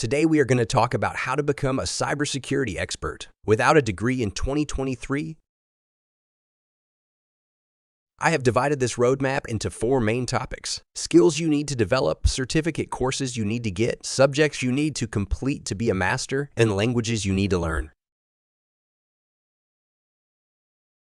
Today we are going to talk about how to become a cybersecurity expert without a degree in 2023. I have divided this roadmap into 4 main topics: skills you need to develop, certificate courses you need to get, subjects you need to complete to be a master, and languages you need to learn.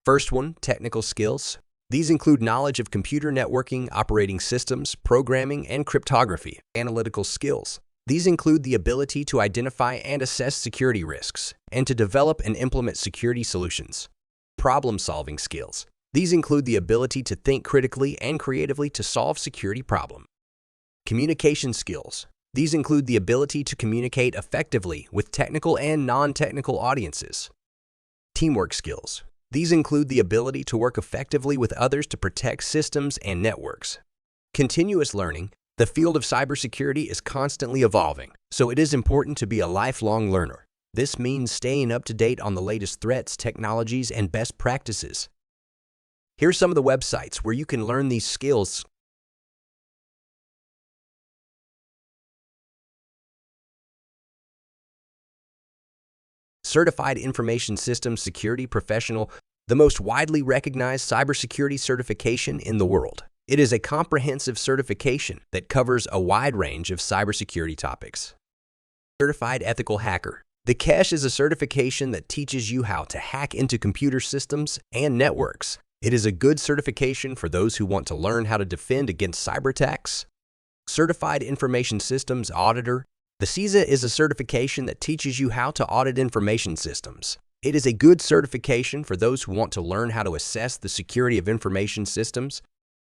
First one, technical skills. These include knowledge of computer networking, operating systems, programming, and cryptography. Analytical skills. These include the ability to identify and assess security risks and to develop and implement security solutions. Problem-solving skills. These include the ability to think critically and creatively to solve security problems. Communication skills. These include the ability to communicate effectively with technical and non-technical audiences. Teamwork skills. These include the ability to work effectively with others to protect systems and networks. Continuous learning. The field of cybersecurity is constantly evolving, so it is important to be a lifelong learner. This means staying up to date on the latest threats, technologies, and best practices. Here's some of the websites where you can learn these skills. Certified Information Systems Security Professional, the most widely recognized cybersecurity certification in the world. It is a comprehensive certification that covers a wide range of cybersecurity topics. Certified Ethical Hacker. The CASH is a certification that teaches you how to hack into computer systems and networks. It is a good certification for those who want to learn how to defend against cyber attacks. Certified Information Systems Auditor. The CISA is a certification that teaches you how to audit information systems. It is a good certification for those who want to learn how to assess the security of information systems.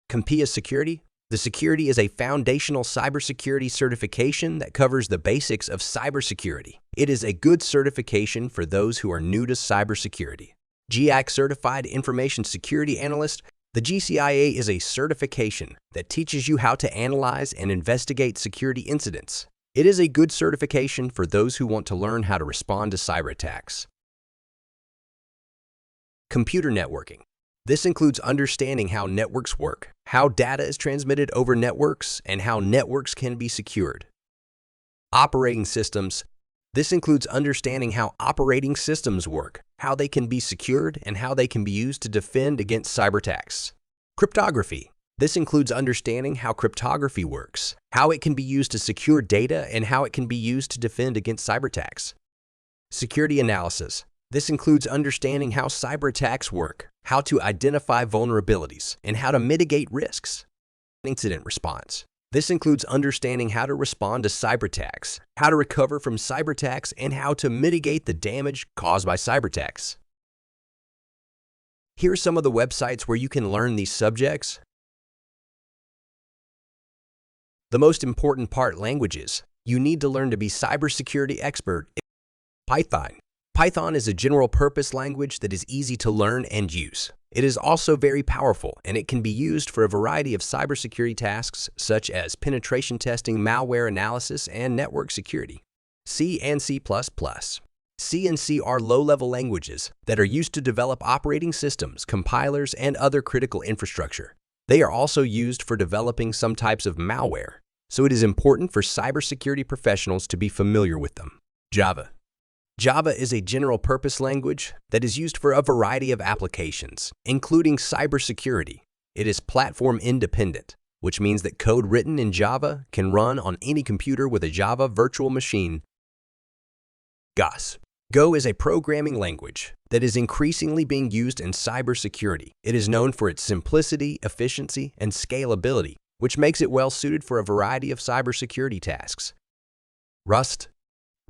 CompTIA Security. The Security is a foundational cybersecurity certification that covers the basics of cybersecurity. It is a good certification for those who are new to cybersecurity. GIAC Certified Information Security Analyst. The GCIA is a certification that teaches you how to analyze and investigate security incidents. It is a good certification for those who want to learn how to respond to cyber attacks. Computer networking. This includes understanding how networks work, how data is transmitted over networks, and how networks can be secured. Operating systems. This includes understanding how operating systems work, how they can be secured, and how they can be used to defend against cyber attacks. Cryptography. This includes understanding how cryptography works, how it can be used to secure data, and how it can be used to defend against cyber attacks. Security analysis. This includes understanding how cyber attacks work, how to identify vulnerabilities, and how to mitigate risks. Incident response. This includes understanding how to respond to cyber attacks, how to recover from cyber attacks, and how to mitigate the damage caused by cyber attacks. Here are some of the websites where you can learn these subjects. The most important part, languages. You need to learn to be cybersecurity expert. Python. Python is a general-purpose language that is easy to learn and use. It is also very powerful, and it can be used for a variety of cybersecurity tasks such as penetration testing, malware analysis, and network security. C and C++. C and C are low-level languages that are used to develop operating systems, compilers, and other critical infrastructure. They are also used for developing some types of malware, so it is important for cybersecurity professionals to be familiar with them. Java. Java is a general-purpose language that is used for a variety of applications, including cybersecurity. It is platform-independent, which means that code written in Java can run on any computer with a Java virtual machine. GOS. Go is a programming language that is increasingly being used in cybersecurity. It is known for its simplicity, efficiency, and scalability, which makes it well-suited for a variety of cybersecurity tasks. Rust.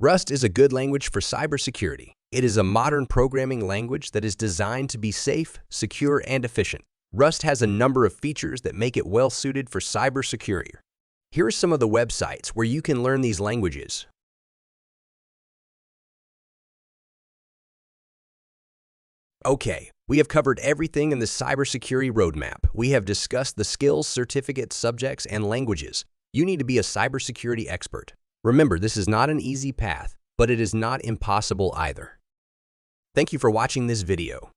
Rust is a good language for cybersecurity. It is a modern programming language that is designed to be safe, secure, and efficient. Rust has a number of features that make it well-suited for cybersecurity. Here are some of the websites where you can learn these languages. Okay, we have covered everything in the cybersecurity roadmap. We have discussed the skills, certificates, subjects, and languages. You need to be a cybersecurity expert. Remember, this is not an easy path, but it is not impossible either. Thank you for watching this video.